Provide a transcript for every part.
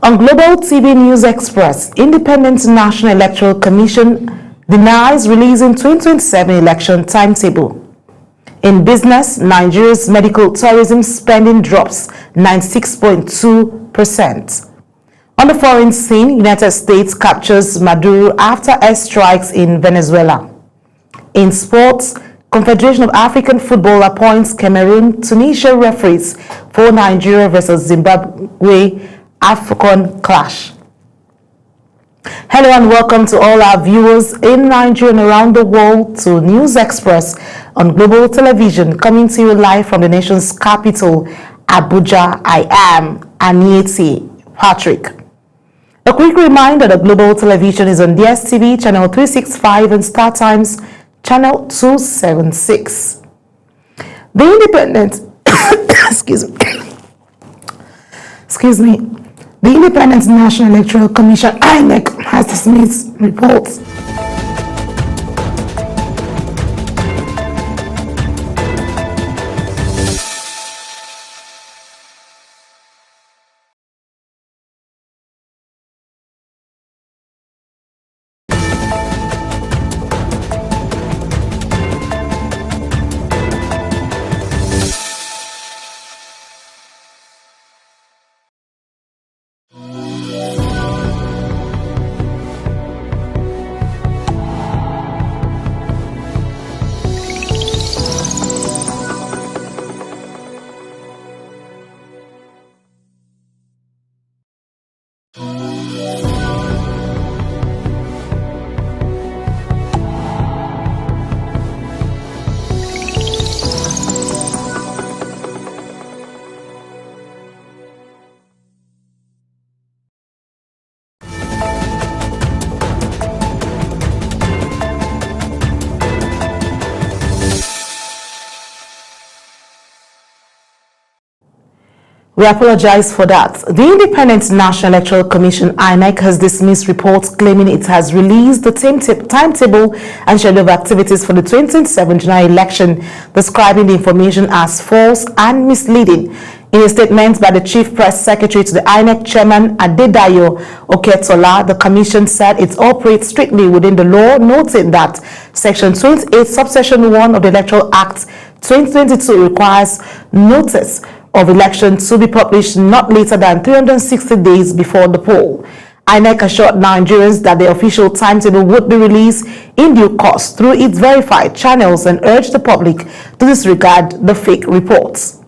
On Global TV News Express, Independent National Electoral Commission denies releasing 2027 election timetable. In business, Nigeria's medical tourism spending drops 96.2%. On the foreign scene, United States captures Maduro after airstrikes in Venezuela. In sports, Confederation of African Football appoints Cameroon, Tunisia referees for Nigeria versus Zimbabwe AFCON clash. Hello and welcome to all our viewers in Nigeria and around the world to News Express on Global Television, coming to you live from the nation's capital, Abuja. I am Anieti Patrick. A quick reminder that Global Television is on DSTV channel 365 and Star Times channel 276. The Independent The Independent National Electoral Commission (INEC) has dismissed reports We apologize for that. The Independent National Electoral Commission (INEC) has dismissed reports claiming it has released the timetable and schedule of activities for the 2027 general election, describing the information as false and misleading. In a statement by the Chief Press Secretary to the INEC Chairman Adedayo Oketola, the Commission said it operates strictly within the law, noting that Section 28, Subsection 1 of the Electoral Act 2022 requires notice of election to be published not later than 360 days before the poll. INEC assured Nigerians that the official timetable would be released in due course through its verified channels and urged the public to disregard the fake reports.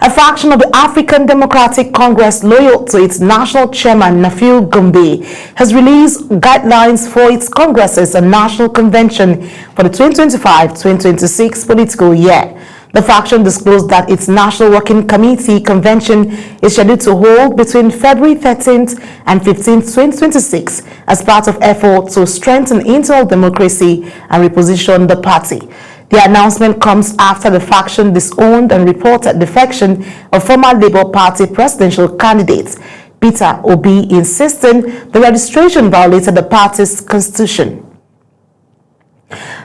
A faction of the African Democratic Congress loyal to its national chairman Nafiu Gombe has released guidelines for its congresses and national convention for the 2025-2026 political year. The faction disclosed that its National Working Committee convention is scheduled to hold between February 13th and 15th, 2026 as part of efforts to strengthen internal democracy and reposition the party. The announcement comes after the faction disowned and reported defection of former Labour Party presidential candidate Peter Obi, insisting the registration violated the party's constitution.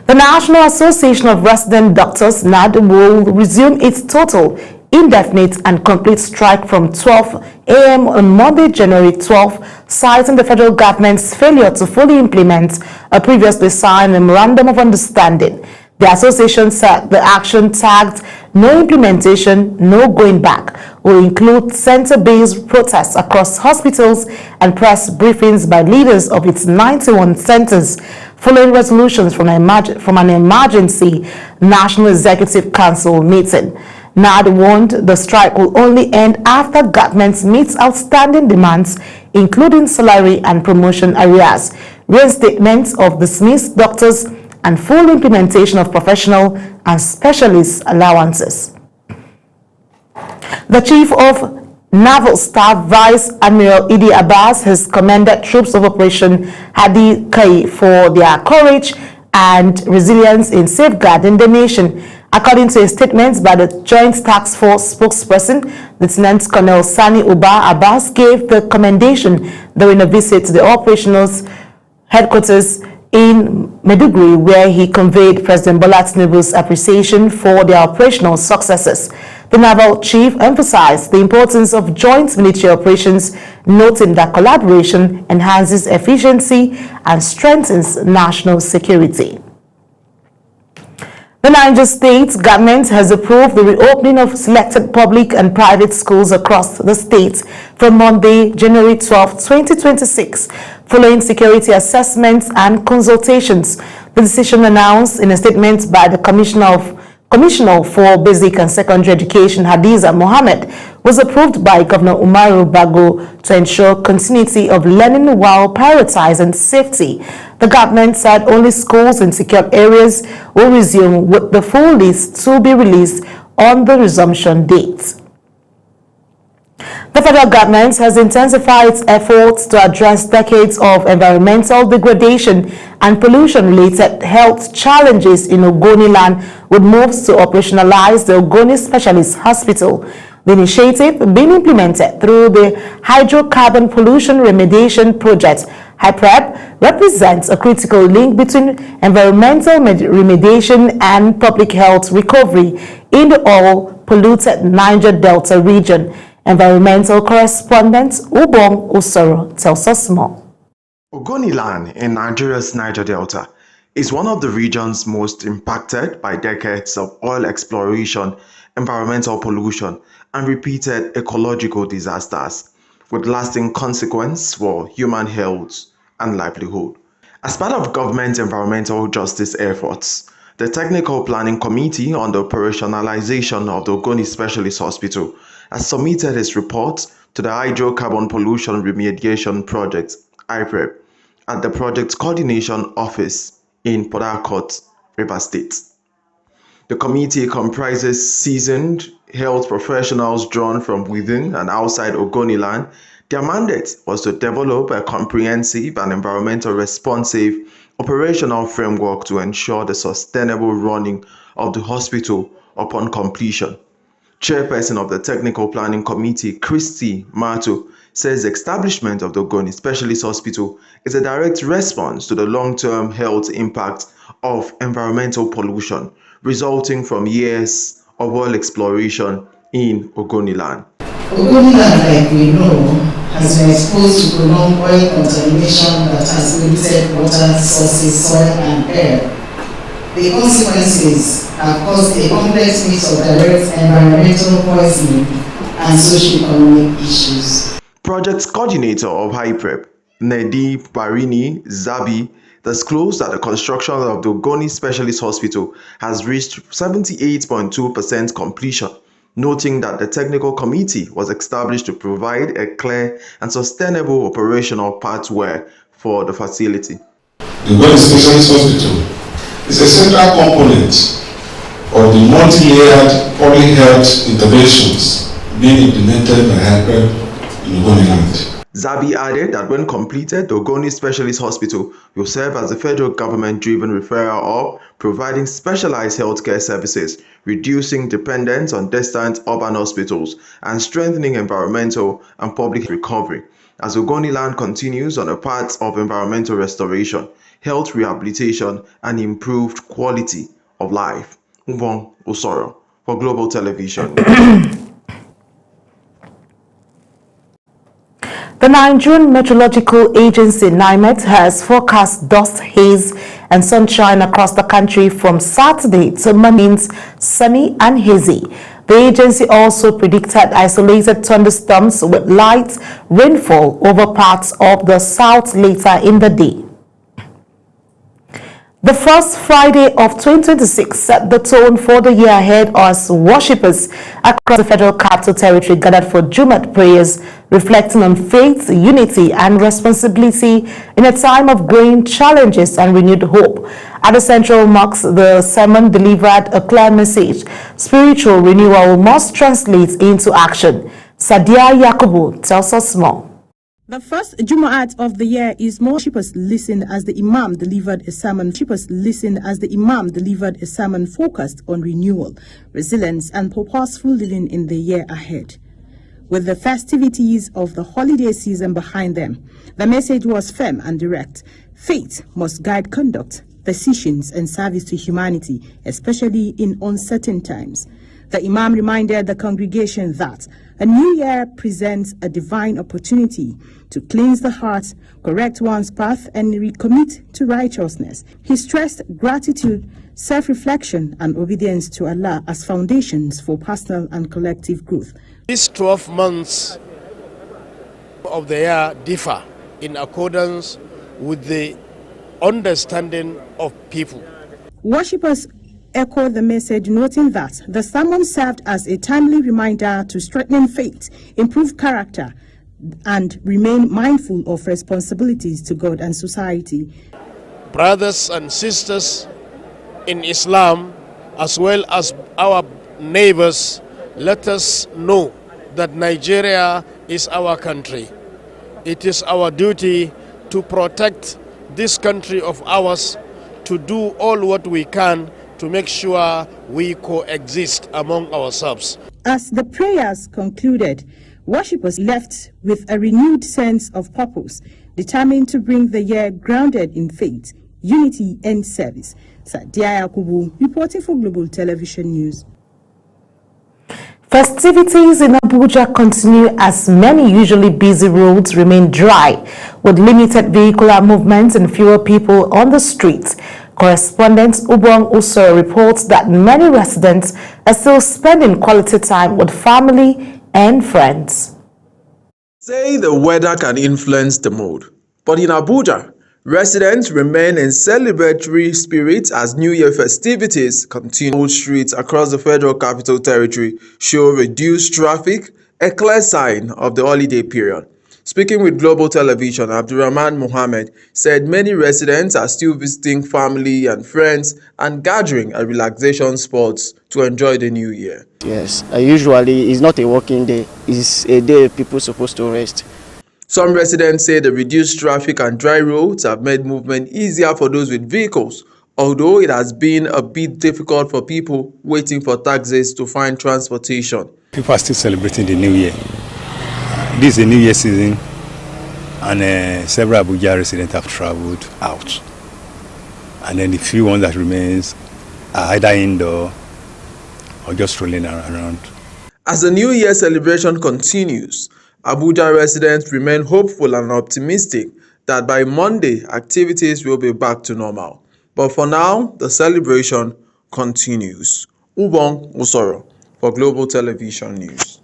The National Association of Resident Doctors (NAD) will resume its total, indefinite and complete strike from 12 a.m. on Monday, January 12, citing the federal government's failure to fully implement a previously signed memorandum of understanding. The association said the action, tagged "No Implementation, No Going Back," will include center-based protests across hospitals and press briefings by leaders of its 91 centers, following resolutions from an emergency National Executive Council meeting. NAD warned the strike will only end after government meets outstanding demands, including salary and promotion arrears, reinstatement of dismissed doctors, and full implementation of professional and specialist allowances. The Chief of Naval Staff Vice Admiral Idi Abbas has commended troops of Operation Hadi Kai for their courage and resilience in safeguarding the nation. According to a statement by the Joint Task Force spokesperson, Lieutenant Colonel Sani Uba, Abbas gave the commendation during a visit to the operations headquarters in Maiduguri, where he conveyed President Bola Tinubu's appreciation for their operational successes. The naval chief emphasized the importance of joint military operations, noting that collaboration enhances efficiency and strengthens national security. The Niger State government has approved the reopening of selected public and private schools across the state from Monday, January 12, 2026, following security assessments and consultations. The decision, announced in a statement by the Commissioner for Basic and Secondary Education, Hadiza Mohammed, was approved by Governor Umaru Bago to ensure continuity of learning while prioritizing safety. The government said only schools in secure areas will resume, with the full list to be released on the resumption date. The federal government has intensified its efforts to address decades of environmental degradation and pollution-related health challenges in Ogoniland, with moves to operationalize the Ogoni Specialist Hospital. The initiative, being implemented through the Hydrocarbon Pollution Remediation Project, HYPREP, represents a critical link between environmental remediation and public health recovery in the oil-polluted Niger Delta region. Environmental correspondent Ubong Usoro tells us more. Ogoniland in Nigeria's Niger Delta is one of the regions most impacted by decades of oil exploration, environmental pollution, and repeated ecological disasters, with lasting consequences for human health and livelihood. As part of government environmental justice efforts, the Technical Planning Committee on the Operationalization of the Ogoni Specialist Hospital has submitted its report to the Hydrocarbon Pollution Remediation Project, HYPREP, at the Project Coordination Office in Port Harcourt, Rivers State. The committee comprises seasoned health professionals drawn from within and outside Ogoniland. Their mandate was to develop a comprehensive and environmentally responsive operational framework to ensure the sustainable running of the hospital upon completion. Chairperson of the Technical Planning Committee, Christy Mato, says the establishment of the Ogoni Specialist Hospital is a direct response to the long-term health impact of environmental pollution resulting from years of oil exploration in Ogoniland. Ogoniland, like we know, has been exposed to prolonged oil contamination that has limited water sources, soil, and air. The consequences have caused a complex mix of direct environmental poisoning and socio-economic issues. Project coordinator of HYPREP, Nedi Barini Zabi, disclosed that the construction of the Ogoni Specialist Hospital has reached 78.2% completion, noting that the technical committee was established to provide a clear and sustainable operational pathway for the facility. The Ogoni Specialist Hospital is a central component of the multi-layered public health interventions being implemented by HYPREP in Ogoniland. Zabi added that when completed, the Ogoni Specialist Hospital will serve as a federal government-driven referral hub, providing specialized healthcare services, reducing dependence on distant urban hospitals, and strengthening environmental and public recovery. As Ogoniland continues on a path of environmental restoration, health rehabilitation, and improved quality of life. Ubong Usoro for Global Television. The Nigerian Meteorological Agency, NIMET, has forecast dust, haze, and sunshine across the country from Saturday to Monday, sunny and hazy. The agency also predicted isolated thunderstorms with light rainfall over parts of the south later in the day. The first Friday of 2026 set the tone for the year ahead as worshippers across the Federal Capital Territory gathered for Jumat prayers, reflecting on faith, unity, and responsibility in a time of growing challenges and renewed hope. At the Central Mosque, the sermon delivered a clear message: spiritual renewal must translate into action. Sadia Yakubu tells us more. The first Jumu'at of the year is more worshippers listened as the Imam delivered a sermon. Worshippers listened as the Imam delivered a sermon focused on renewal, resilience, and purposeful living in the year ahead. With the festivities of the holiday season behind them, the message was firm and direct. Faith must guide conduct, decisions, and service to humanity, especially in uncertain times. The Imam reminded the congregation that a new year presents a divine opportunity to cleanse the heart, correct one's path, and recommit to righteousness. He stressed gratitude, self-reflection, and obedience to Allah as foundations for personal and collective growth. These 12 months of the year differ in accordance with the understanding of people. Worshippers echoed the message, noting that the sermon served as a timely reminder to strengthen faith, improve character, and remain mindful of responsibilities to God and society. Brothers and sisters in Islam, as well as our neighbors, let us know that Nigeria is our country. It is our duty to protect this country of ours, to do all what we can to make sure we coexist among ourselves. As the prayers concluded, worshippers left with a renewed sense of purpose, determined to bring the year grounded in faith, unity, and service. Sadia Yakubu, reporting for Global Television News. Festivities in Abuja continue as many usually busy roads remain dry, with limited vehicular movement and fewer people on the streets. Correspondent Ubong Usoro reports that many residents are still spending quality time with family and friends. Say the weather can influence the mood, but in Abuja, residents remain in celebratory spirit as New Year festivities continue. Old streets across the Federal Capital Territory show reduced traffic, a clear sign of the holiday period. Speaking with Global Television, Abdurrahman Mohammed said many residents are still visiting family and friends and gathering at relaxation spots to enjoy the new year. Yes, usually it's not a working day, it's a day people are supposed to rest. Some residents say the reduced traffic and dry roads have made movement easier for those with vehicles, although it has been a bit difficult for people waiting for taxis to find transportation. People are still celebrating the new year. This is a new year season, and several Abuja residents have traveled out. And then the few ones that remains are either indoor or just strolling around. As the New Year celebration continues, Abuja residents remain hopeful and optimistic that by Monday, activities will be back to normal. But for now, the celebration continues. Ubong Usoro for Global Television News.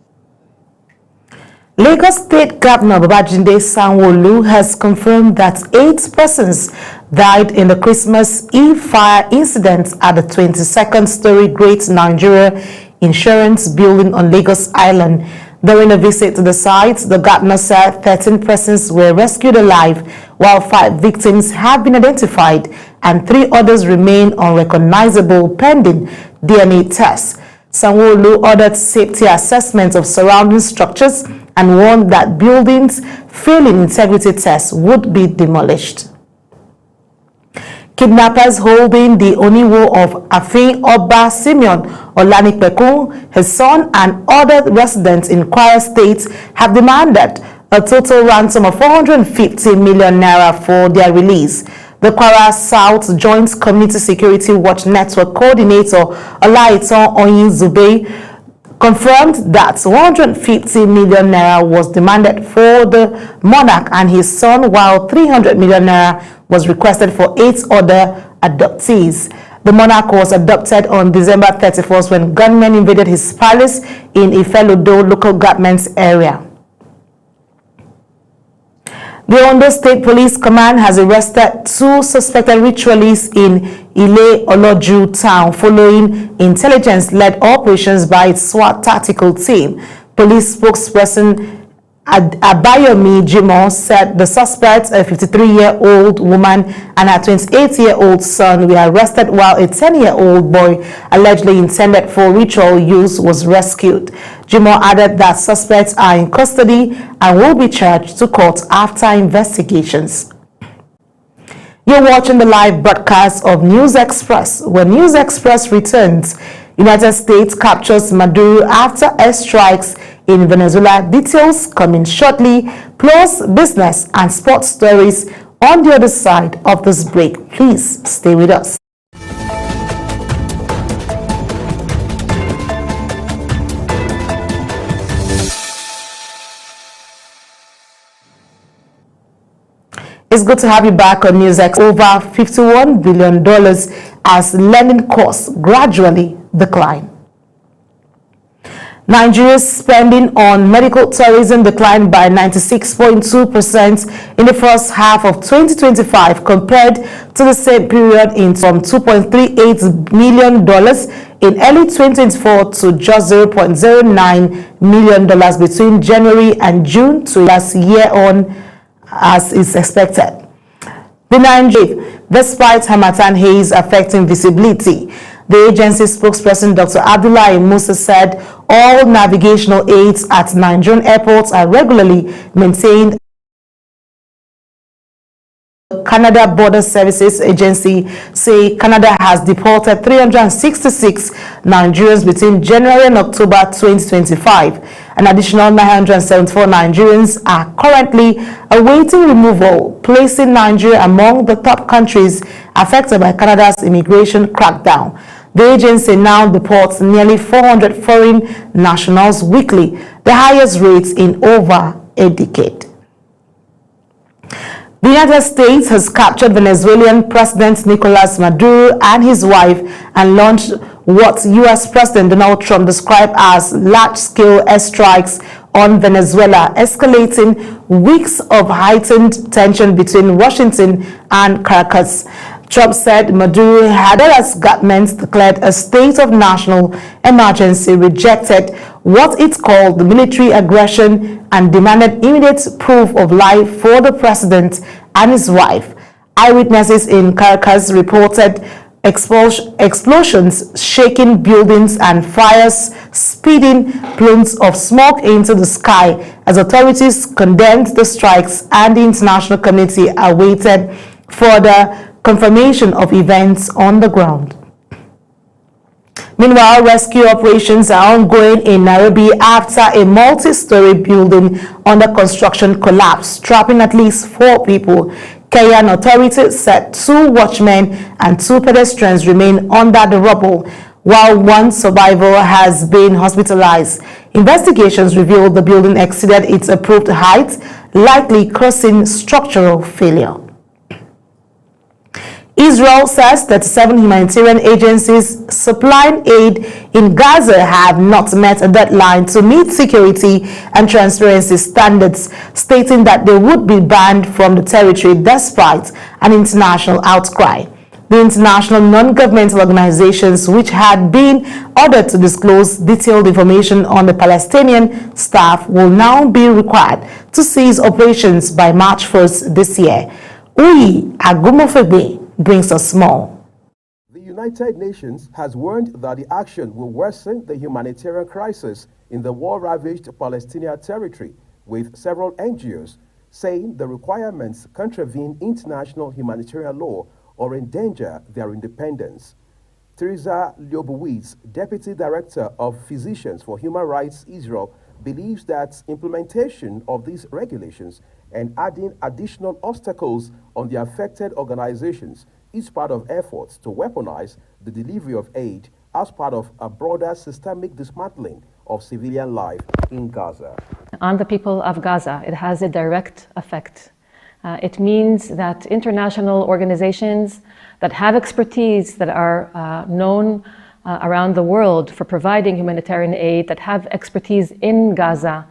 Lagos State Governor Babajide Sanwo-Olu has confirmed that 8 persons died in the Christmas Eve fire incident at the 22nd story Great Nigeria Insurance Building on Lagos Island. During a visit to the site, the governor said 13 persons were rescued alive, while 5 victims have been identified and 3 others remain unrecognizable pending DNA tests. Sanwo-Olu ordered safety assessments of surrounding structures and warned that buildings failing integrity tests would be demolished. Kidnappers holding the Oniwo of Afin Oba Simeon Olanipekun, his son, and other residents in Kwara State have demanded a total ransom of 450 million naira for their release. The Kwara South Joint Community Security Watch Network coordinator Olaitan Oyin Zube confirmed that 150 million naira was demanded for the monarch and his son, while 300 million naira was requested for 8 other adoptees. The monarch was abducted on December 31st when gunmen invaded his palace in Ifelodo local government area. The Ondo State Police Command has arrested 2 suspected ritualists in Ile Oloju town following intelligence-led operations by its SWAT tactical team. Police spokesperson Abayomi Jimo said the suspects, a 53-year-old woman and her 28-year-old son, were arrested while a 10-year-old boy allegedly intended for ritual use was rescued. Jimo added that suspects are in custody and will be charged to court after investigations. You're watching the live broadcast of News Express. When News Express returns, United States captures Maduro after airstrikes in Venezuela. Details coming shortly, plus business and sports stories on the other side of this break. Please stay with us. It's good to have you back on NewsX. Over $51 billion as lending costs gradually decline. Nigeria's spending on medical tourism declined by 96.2% in the first half of 2025 compared to the same period from $2.38 million in early 2024 to just $0.09 million between January and June to last year on, as is expected. The Nigeria, despite Harmattan haze affecting visibility, the agency's spokesperson Dr. Abdullahi Musa said all navigational aids at Nigerian airports are regularly maintained. Canada Border Services Agency say Canada has deported 366 Nigerians between January and October 2025. An additional 974 Nigerians are currently awaiting removal, placing Nigeria among the top countries affected by Canada's immigration crackdown. The agency now deports nearly 400 foreign nationals weekly, the highest rates in over a decade. The United States has captured Venezuelan President Nicolas Maduro and his wife and launched what U.S. President Donald Trump described as large-scale airstrikes on Venezuela, escalating weeks of heightened tension between Washington and Caracas. Trump said Maduro had, as government declared a state of national emergency, rejected what it called the military aggression and demanded immediate proof of life for the president and his wife. Eyewitnesses in Caracas reported explosions shaking buildings and fires speeding plumes of smoke into the sky as authorities condemned the strikes, and the international community awaited further confirmation of events on the ground. Meanwhile, rescue operations are ongoing in Nairobi after a multi-story building under construction collapsed, trapping at least 4 people. Kenyan authorities said 2 watchmen and 2 pedestrians remain under the rubble, while 1 survivor has been hospitalized. Investigations revealed the building exceeded its approved height, likely causing structural failure. Israel says that 7 humanitarian agencies supplying aid in Gaza have not met a deadline to meet security and transparency standards, stating that they would be banned from the territory despite an international outcry. The international non-governmental organizations, which had been ordered to disclose detailed information on the Palestinian staff, will now be required to cease operations by March 1st this year. Uyi Agumofegbe brings us more. The United Nations has warned that the action will worsen the humanitarian crisis in the war-ravaged Palestinian territory, with several NGOs saying the requirements contravene international humanitarian law or endanger their independence. Teresa Leibowitz, Deputy Director of Physicians for Human Rights Israel, believes that implementation of these regulations and adding additional obstacles on the affected organizations is part of efforts to weaponize the delivery of aid as part of a broader systemic dismantling of civilian life in Gaza. On the people of Gaza, it has a direct effect. It means that international organizations that have expertise, that are known around the world for providing humanitarian aid, that have expertise in Gaza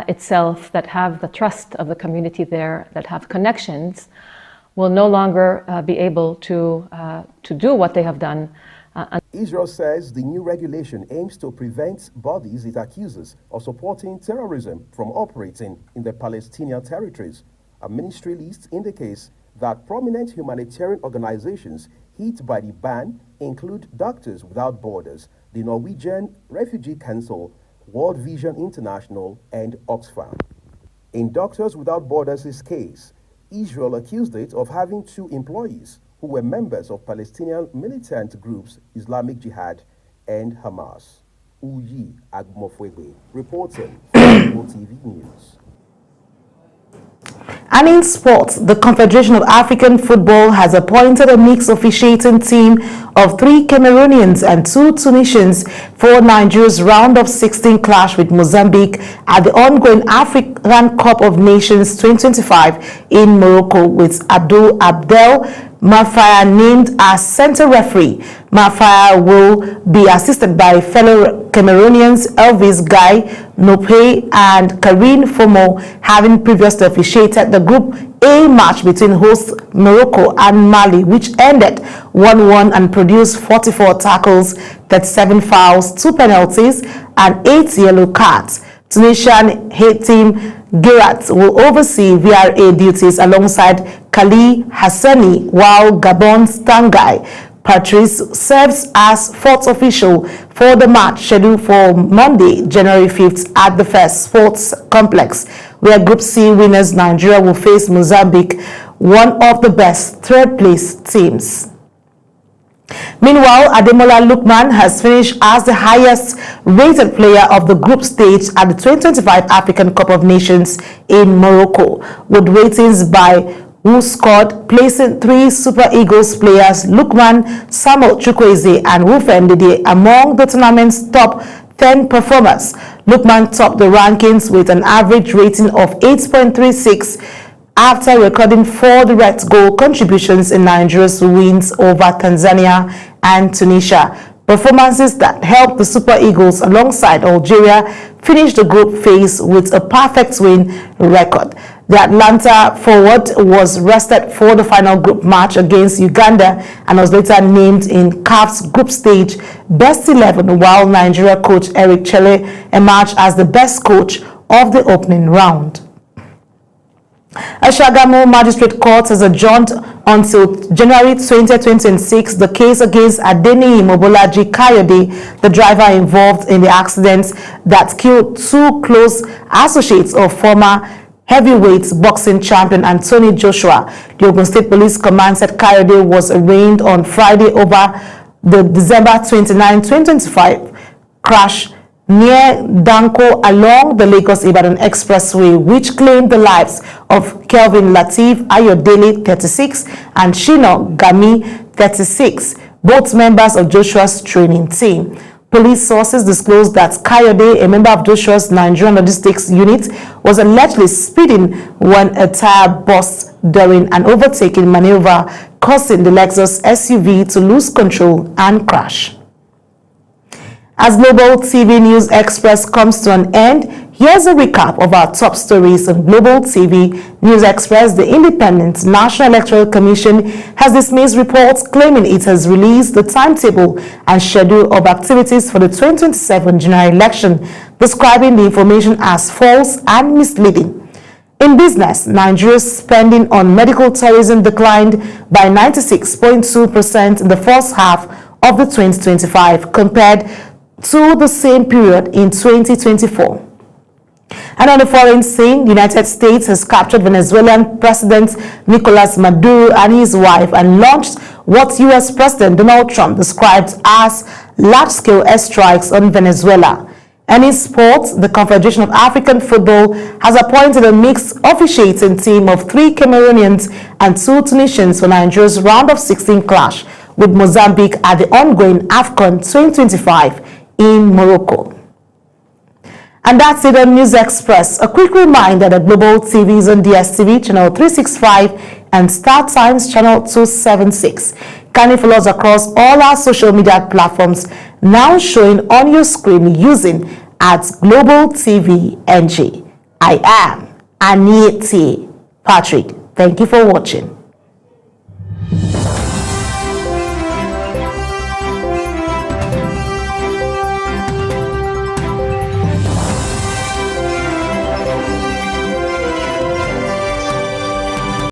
itself, that have the trust of the community there, that have connections, will no longer be able to do what they have done. Israel says the new regulation aims to prevent bodies it accuses of supporting terrorism from operating in the Palestinian territories. A ministry list indicates that prominent humanitarian organizations hit by the ban include Doctors Without Borders, the Norwegian Refugee Council, World Vision International, and Oxfam. In Doctors Without Borders' case, Israel accused it of having 2 employees who were members of Palestinian militant groups Islamic Jihad and Hamas. Uyi Agumofegbe, reporting for TV News. And in sports, the Confederation of African Football has appointed a mixed officiating team of 3 Cameroonians and 2 Tunisians for Nigeria's round of 16 clash with Mozambique at the ongoing African Cup of Nations 2025 in Morocco, with Abdul Abdel Mafaya named as center referee. Mafaya will be assisted by fellow Cameroonians Elvis Guy Nope and Karine Fomo, having previously officiated the Group A match between hosts Morocco and Mali, which ended 1-1 and produced 44 tackles, 37 fouls, 2 penalties, and 8 yellow cards. Tunisian Hatem Girat will oversee VRA duties alongside Kali Hassani, while Gabon's Tanguy Patrice serves as 4th official for the match scheduled for Monday, January 5th at the First Sports Complex, where Group C winners Nigeria will face Mozambique, one of the best 3rd-place teams. Meanwhile, Ademola Lookman has finished as the highest-rated player of the group stage at the 2025 African Cup of Nations in Morocco, with ratings by WhoScored placing 3 Super Eagles players, Lookman, Samuel Chukwueze, and Wilfred Ndidi, among the tournament's top 10 performers. Lookman topped the rankings with an average rating of 8.36 after recording 4 direct goal contributions in Nigeria's wins over Tanzania and Tunisia, performances that helped the Super Eagles alongside Algeria finish the group phase with a perfect win record. The Atlanta forward was rested for the final group match against Uganda and was later named in CAF's group stage best 11, while Nigeria coach Eric Chelle emerged as the best coach of the opening round. A Shagamu Magistrate Court has adjourned until January 2026 the case against Adeni Mobolaji Kayode, the driver involved in the accident that killed 2 close associates of former heavyweight boxing champion Anthony Joshua. The Ogun State Police Command said Kayode was arraigned on Friday over the December 29, 2025 crash near Danko along the Lagos-Ibadan Expressway, which claimed the lives of Kelvin Lateef Ayodele, 36, and Shino Gami, 36, both members of Joshua's training team. Police sources disclosed that Kayode, a member of Joshua's Nigerian Logistics Unit, was allegedly speeding when a tire burst during an overtaking maneuver, causing the Lexus SUV to lose control and crash. As Global TV News Express comes to an end, here's a recap of our top stories on Global TV News Express. The Independent National Electoral Commission has dismissed reports claiming it has released the timetable and schedule of activities for the 2027 general election, describing the information as false and misleading. In business, Nigeria's spending on medical tourism declined by 96.2% in the first half of the 2025 compared to the same period in 2024. And on the foreign scene, the United States has captured Venezuelan President Nicolas Maduro and his wife and launched what U.S. President Donald Trump described as large-scale airstrikes on Venezuela. And in sports, the Confederation of African Football has appointed a mixed officiating team of 3 Cameroonians and 2 Tunisians for Nigeria's round of 16 clash with Mozambique at the ongoing AFCON 2025 in Morocco. And that's it on News Express. A quick reminder that Global TV is on DSTV channel 365 and Star Times channel 276. Kindly follow us across all our social media platforms now showing on your screen using @Global TV NG. I am Anieti Patrick. Thank you for watching.